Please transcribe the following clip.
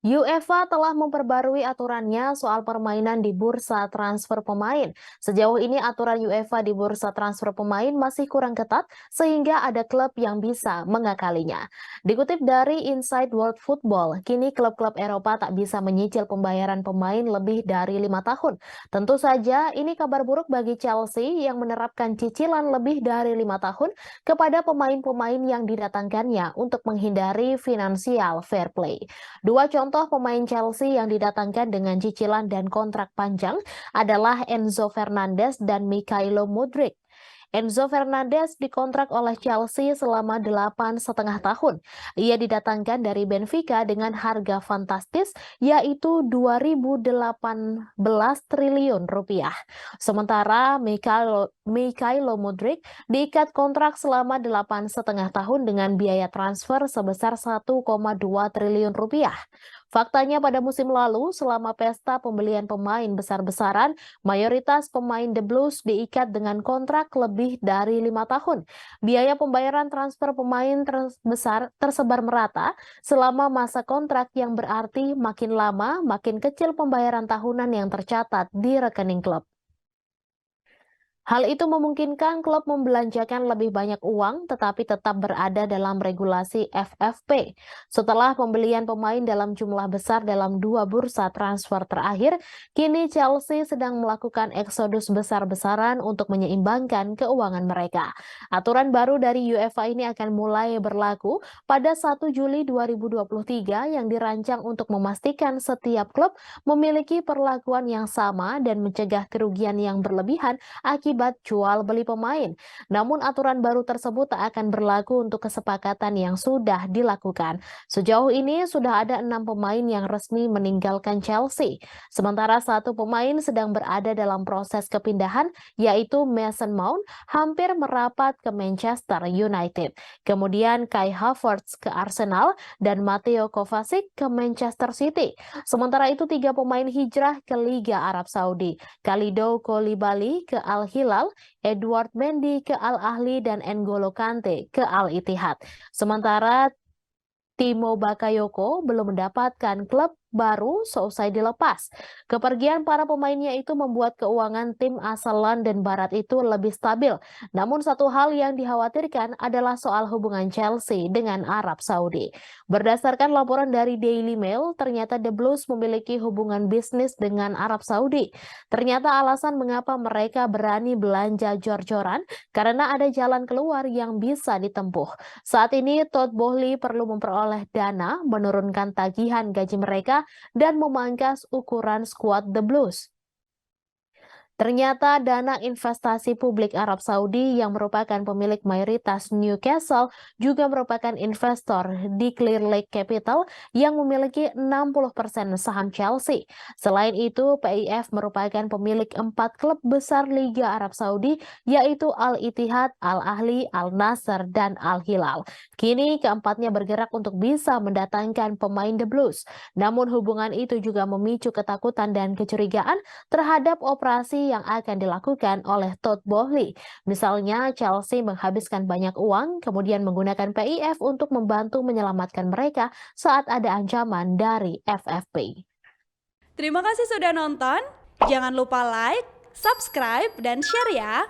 UEFA telah memperbarui aturannya soal permainan di bursa transfer pemain. Sejauh ini aturan UEFA di bursa transfer pemain masih kurang ketat sehingga ada klub yang bisa mengakalinya. Dikutip dari Inside World Football, kini klub-klub Eropa tak bisa menyicil pembayaran pemain lebih dari 5 tahun. Tentu saja ini kabar buruk bagi Chelsea yang menerapkan cicilan lebih dari 5 tahun kepada pemain-pemain yang didatangkannya untuk menghindari financial fair play. Dua contoh pemain Chelsea yang didatangkan dengan cicilan dan kontrak panjang adalah Enzo Fernandez dan Mikhailo Mudryk. Enzo Fernandez dikontrak oleh Chelsea selama 8,5 tahun. Ia didatangkan dari Benfica dengan harga fantastis yaitu 2.018 triliun rupiah. Sementara Mikhailo Mudryk diikat kontrak selama 8,5 tahun dengan biaya transfer sebesar 1,2 triliun rupiah. Faktanya pada musim lalu, selama pesta pembelian pemain besar-besaran, mayoritas pemain The Blues diikat dengan kontrak lebih dari 5 tahun. Biaya pembayaran transfer pemain terbesar tersebar merata selama masa kontrak yang berarti makin lama makin kecil pembayaran tahunan yang tercatat di rekening klub. Hal itu memungkinkan klub membelanjakan lebih banyak uang tetapi tetap berada dalam regulasi FFP. Setelah pembelian pemain dalam jumlah besar dalam dua bursa transfer terakhir, kini Chelsea sedang melakukan eksodus besar-besaran untuk menyeimbangkan keuangan mereka. Aturan baru dari UEFA ini akan mulai berlaku pada 1 Juli 2023 yang dirancang untuk memastikan setiap klub memiliki perlakuan yang sama dan mencegah kerugian yang berlebihan akibat jual beli pemain. Namun aturan baru tersebut tak akan berlaku untuk kesepakatan yang sudah dilakukan. Sejauh ini sudah ada 6 pemain yang resmi meninggalkan Chelsea. Sementara satu pemain sedang berada dalam proses kepindahan yaitu Mason Mount hampir merapat ke Manchester United. Kemudian Kai Havertz ke Arsenal dan Mateo Kovacic ke Manchester City. Sementara itu 3 pemain hijrah ke Liga Arab Saudi. Kalidou Koulibaly ke Al Hilal, Edouard Mendy ke Al Ahly dan N'Golo Kante ke Al Ittihad. Sementara Timo Bakayoko belum mendapatkan klub baru seusai dilepas. Kepergian para pemainnya itu membuat keuangan tim asal London Barat itu lebih stabil. Namun satu hal yang dikhawatirkan adalah soal hubungan Chelsea dengan Arab Saudi. Berdasarkan laporan dari Daily Mail, ternyata The Blues memiliki hubungan bisnis dengan Arab Saudi. Ternyata alasan mengapa mereka berani belanja jor-joran karena ada jalan keluar yang bisa ditempuh. Saat ini Todd Boehly perlu memperoleh dana, menurunkan tagihan gaji mereka, dan memangkas ukuran skuad The Blues. Ternyata dana investasi publik Arab Saudi yang merupakan pemilik mayoritas Newcastle juga merupakan investor di Clear Lake Capital yang memiliki 60% saham Chelsea. Selain itu, PIF merupakan pemilik 4 klub besar Liga Arab Saudi yaitu Al Ittihad, Al Ahly, Al Nassr, dan Al Hilal. Kini keempatnya bergerak untuk bisa mendatangkan pemain The Blues. Namun hubungan itu juga memicu ketakutan dan kecurigaan terhadap operasi yang akan dilakukan oleh Todd Boehly. Misalnya, Chelsea menghabiskan banyak uang, kemudian menggunakan PIF untuk membantu menyelamatkan mereka saat ada ancaman dari FFP. Terima kasih sudah nonton. Jangan lupa like, subscribe, dan share ya.